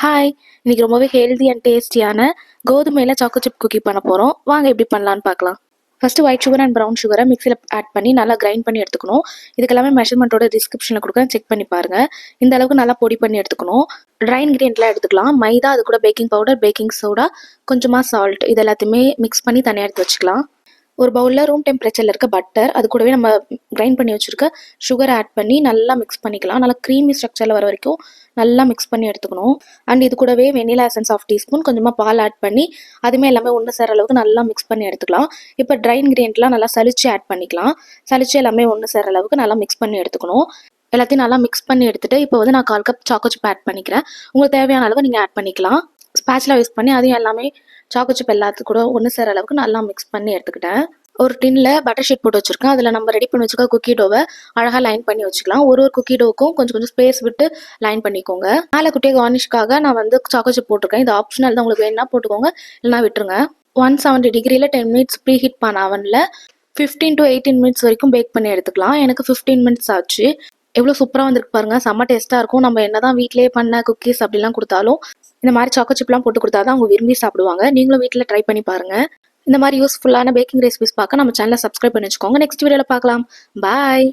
Hi! இன்னைக்கு ரொம்பவே healthy and டேஸ்டியான கோதுமையில சாக்கோ சிப் குக்கி பண்ண போகிறோம். வாங்க எப்படி பண்ணலான்னு பார்க்கலாம். First white sugar and brown சுகரை மிக்சியில் ஆட் பண்ணி நல்லா கிரைண்ட் பண்ணி எடுத்துக்கணும். இதுக்கெல்லாமே மெஷர்மெண்ட்டோட டிஸ்கிரிப்ஷனில் கொடுக்குறேன், செக் பண்ணி பாருங்கள். இந்த அளவுக்கு நல்லா பொடி பண்ணி எடுத்துக்கணும். ட்ரை இன்க்ரீடியன்ட்லாம் எடுத்துக்கலாம். மைதா, அது கூட பேக்கிங் பவுடர், பேக்கிங் சோடா, கொஞ்சமாக சால்ட், இது எல்லாத்தையுமே மிக்ஸ் பண்ணி தனியாக எடுத்து வச்சுக்கலாம். ஒரு பவுலில் ரூம் டெம்பரேச்சரில் இருக்க பட்டர், அது கூடவே நம்ம கிரைண்ட் பண்ணி வச்சுருக்க சுகர் ஆட் பண்ணி நல்லா மிக்ஸ் பண்ணிக்கலாம். நல்லா க்ரீமி ஸ்ட்ரக்சரில் வர வரைக்கும் நல்லா மிக்ஸ் பண்ணி எடுத்துக்கணும். அண்ட் இது கூடவே வெனிலா எசன்ஸ் ஆஃப் டீஸ்பூன், கொஞ்சமாக பால் ஆட் பண்ணி அதுவுமே எல்லாமே ஒன்று சேர அளவுக்கு நல்லா மிக்ஸ் பண்ணி எடுத்துக்கலாம். இப்போ ட்ரை இன்க்ரீடியன்ட்லாம் நல்லா சலிச்சு ஆட் பண்ணிக்கலாம். சலிச்சு எல்லாமே ஒன்று சேர அளவுக்கு நல்லா மிக்ஸ் பண்ணி எடுத்துக்கணும். எல்லாத்தையும் நல்லா மிக்ஸ் பண்ணி எடுத்துகிட்டு இப்போ வந்து நான் 1/4 கப் சாக்கோ சிப் ஆட் பண்ணிக்கிறேன். உங்களுக்கு தேவையான அளவு நீங்கள் ஆட் பண்ணிக்கலாம். ஸ்பேட்ச்லாம் யூஸ் பண்ணி அதையும் எல்லாமே சாக்கோ சிப் எல்லாத்துக்கு கூட ஒன்று சேர அளவுக்கு நல்லா மிக்ஸ் பண்ணி எடுத்துக்கிட்டேன். ஒரு டின்ல பட்டர் ஷீட் போட்டு வச்சுருக்கேன். அதில் நம்ம ரெடி பண்ணி வச்சுருக்க குக்கி டோவை அழகாக லைன் பண்ணி வச்சுக்கலாம். ஒரு குக்கி டோவுக்கும் கொஞ்சம் கொஞ்சம் ஸ்பேஸ் விட்டு லைன் பண்ணிக்கோங்க. மேலே குட்டியாக கார்னிஷ்காக நான் வந்து சாக்கோ சிப் போட்டிருக்கேன். இது ஆப்ஷனல் தான், உங்களுக்கு வேணும்னா போட்டுக்கோங்க, இல்லைனா விட்டுருங்க. 170 டிகிரியில் 10 மினிட்ஸ் ப்ரீ ஹீட் பண்ண அவனில் 15 to 18 மினிட்ஸ் வரைக்கும் பேக் பண்ணி எடுத்துக்கலாம். எனக்கு 15 மினிட்ஸ் ஆச்சு. எவ்வளோ சூப்பராக வந்துருக்கு பாருங்கள். செம்ம டேஸ்ட்டாக இருக்கும். நம்ம என்ன தான் வீட்டிலே பண்ண குக்கீஸ் அப்படிலாம் கொடுத்தாலும் இந்த மாதிரி சாக்கோ சிப்லாம் போட்டு கொடுத்தா தான் அவங்க விரும்பி சாப்பிடுவாங்க. நீங்களும் வீட்டில் ட்ரை பண்ணி பாருங்கள். இந்த மாதிரி யூஸ்ஃபுல்லான பேக்கிங் ரெசிபிஸ் பார்க்க நம்ம சேனலை சப்ஸ்கிரைப் பண்ணி வச்சுக்கோங்க. நெக்ஸ்ட் வீடியோவில் பார்க்கலாம். பாய்.